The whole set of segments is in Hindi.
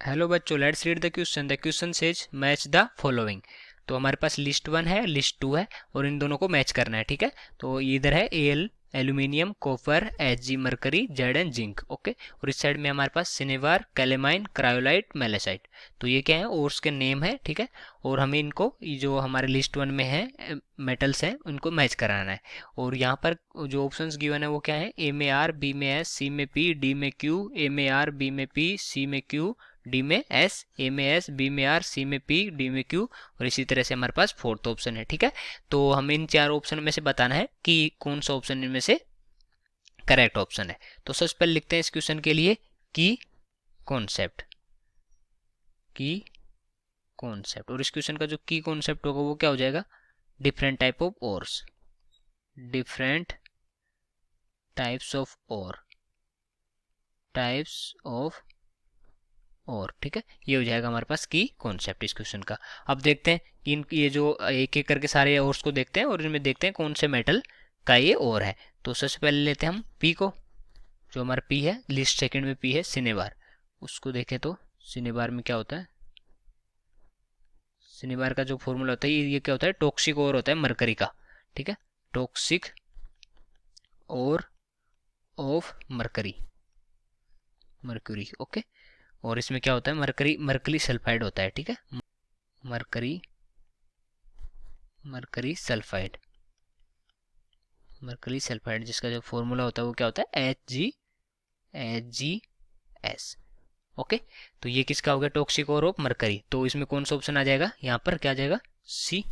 हेलो बच्चों, let's read the question. The question says match the following. तो हमारे पास लिस्ट 1 है, लिस्ट 2 है और इन दोनों को मैच करना है। ठीक है, तो इधर है L aluminium, copper, H G mercury, Z and zinc. Okay, और इस साइड में हमारे पास सिनेवार, कैलेमाइन, क्रायोलाइट, मेलेसाइट। तो ये क्या है, ओर्स के नेम है। ठीक है, और हमें इनको जो हमारे लिस्ट 1 में है मेटल्स हैं उनको मैच कराना है। और यहाँ पर जो ऑप्शंस गिवन है वो क्या है, ए में आर, बी में एस, सी में पी, डी में क्यू, ए में आर, बी में पी, सी में क्यू, डी में एस, ए में एस, बी में आर, सी में पी, डी में क्यू और इसी तरह से हमारे पास फोर्थ ऑप्शन है। ठीक है, तो हमें इन चार ऑप्शन में से बताना है कि कौन सा ऑप्शन इनमें से करेक्ट ऑप्शन है। तो सबसे पहले लिखते हैं इस क्वेश्चन के लिए की कॉन्सेप्ट, की कॉन्सेप्ट। और इस क्वेश्चन का जो की कॉन्सेप्ट होगा वो क्या हो जाएगा, different type of ores, different types of ore, types of ore. ठीक है, ये हो जाएगा हमारे पास की कॉन्सेप्ट इस क्वेश्चन का। अब देखते हैं कि इन ये जो एक एक करके सारे ओर्स को देखते हैं और इनमें देखते हैं कौन से मेटल का ये ओर है। तो सबसे पहले लेते हैं हम पी को। जो हमारा पी है, लिस्ट सेकंड में पी है सिनेबार। उसको देखें तो सिनेबार में क्या होता है, सिनेबार का जो फॉर्मूला होता है ये क्या होता है, टॉक्सिक ओर होता है मरकरी का। ठीक है, toxic ore of mercury, mercury. Okay, और इसमें क्या होता है, मरकरी मरकरी सल्फाइड होता है। ठीक है, mercury mercury sulphide, mercury sulphide जिसका जो फॉर्मूला होता है वो क्या होता है, HgS। ओके, तो ये किसका हो गया, टॉक्सिक और ऑफ मरकरी। तो इसमें कौन सा ऑप्शन आ जाएगा, यहाँ पर क्या आ जाएगा, सी।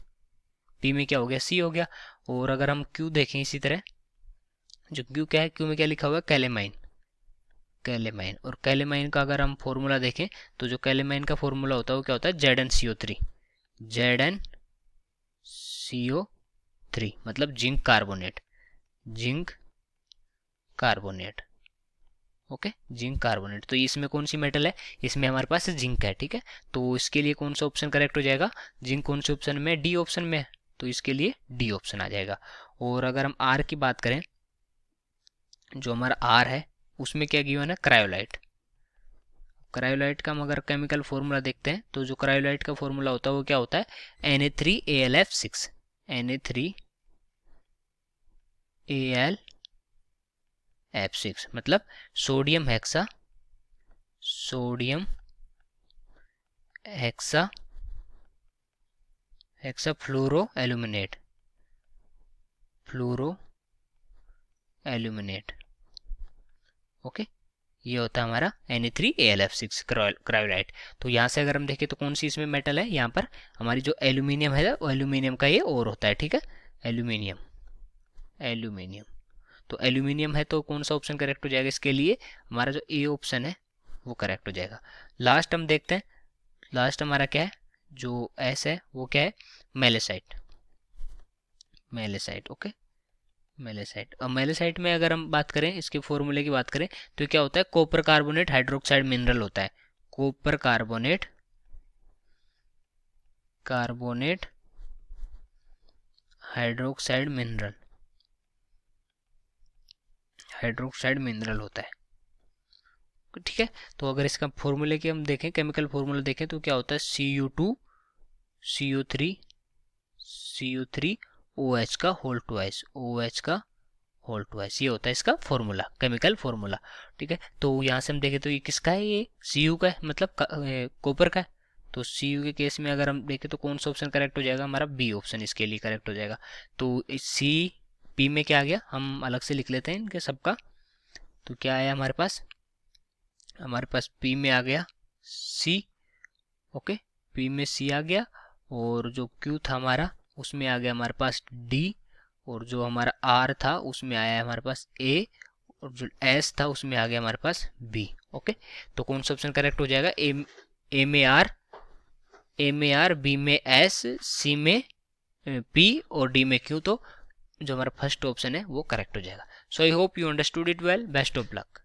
पी में क्या हो गया, सी हो गया। और अगर हम क्यू देखें इसी तरह, जो क्यू क्या है, क्यू में क्या लिखा हुआ है, कैलेमाइन, कैलेमाइन। और कैलेमाइन का अगर हम फॉर्मूला देखें तो जो कैलेमाइन का फॉर्मूला होता है वो क्या होता है, ZnCO3, ZnCO3 मतलब zinc carbonate, zinc carbonate. Okay, zinc carbonate. तो इसमें कौन सी मेटल है, इसमें हमारे पास जिंक है। ठीक है, तो इसके लिए कौन सा ऑप्शन करेक्ट हो जाएगा, जिंक कौन से ऑप्शन में, डी ऑप्शन में, तो इसके लिए डी ऑप्शन आ जाएगा। और अगर हम आर की बात करें, जो हमारा आर है उसमें क्या गिवन है, क्रायोलाइट। क्रायोलाइट का हम अगर केमिकल फॉर्मूला देखते हैं तो जो क्रायोलाइट का फॉर्मूला होता है वो क्या होता है, Na3AlF6, Na3AlF6 मतलब sodium hexa, sodium hexa hexa fluoro aluminate, fluoro aluminate. Okay, ये होता है हमारा Na3AlF6 क्रायोलाइट। तो यहाँ से अगर हम देखें तो कौन सी इसमें मेटल है, यहाँ पर हमारी जो एल्यूमिनियम है वो एल्यूमिनियम का ये और होता है। ठीक है, एल्यूमिनियम, एल्यूमिनियम। तो एल्यूमिनियम है तो कौन सा ऑप्शन करेक्ट हो जाएगा, इसके लिए हमारा जो ए ऑप्शन है वो करेक्ट हो जाएगा। लास्ट हम देखते हैं, लास्ट हमारा क्या है, जो एस है वो क्या है, मेलेसाइट, मेलेसाइट। ओके, मेलेसाइट। अब मेलेसाइट में अगर हम बात करें, इसके फॉर्मूले की बात करें तो क्या होता है, कॉपर कार्बोनेट हाइड्रोक्साइड मिनरल होता है। Copper carbonate, carbonate hydroxide mineral, hydroxide mineral होता है। ठीक है, तो अगर इसका फॉर्मूले की हम देखें, केमिकल फॉर्मूला देखें तो क्या होता है, Cu2 CO3 CO3 OH का होल ट्वाइस, OH का होल ट्वाइस, ये होता है इसका फॉर्मूला, केमिकल फॉर्मूला। ठीक है, तो यहाँ से हम देखें तो ये किसका है, ये Cu का है, मतलब कॉपर का है। तो Cu के केस में अगर हम देखें तो कौन सा ऑप्शन करेक्ट हो जाएगा, हमारा बी ऑप्शन इसके लिए करेक्ट हो जाएगा। तो सी पी में क्या आ गया, हम अलग से लिख लेते हैं इनके सबका। तो क्या आया हमारे पास, हमारे पास पी में आ गया सी। ओके, पी में सी आ गया। और जो क्यू था हमारा उसमें आ गया हमारे पास डी। और जो हमारा आर था उसमें आया हमारे पास ए। और जो एस था उसमें आ गया हमारे पास बी। ओके, तो कौन सा ऑप्शन करेक्ट हो जाएगा, ए में आर, ए में आर, बी में एस, सी में पी और डी में क्यू। तो जो हमारा फर्स्ट ऑप्शन है वो करेक्ट हो जाएगा। So I hope you understood it well, best of luck.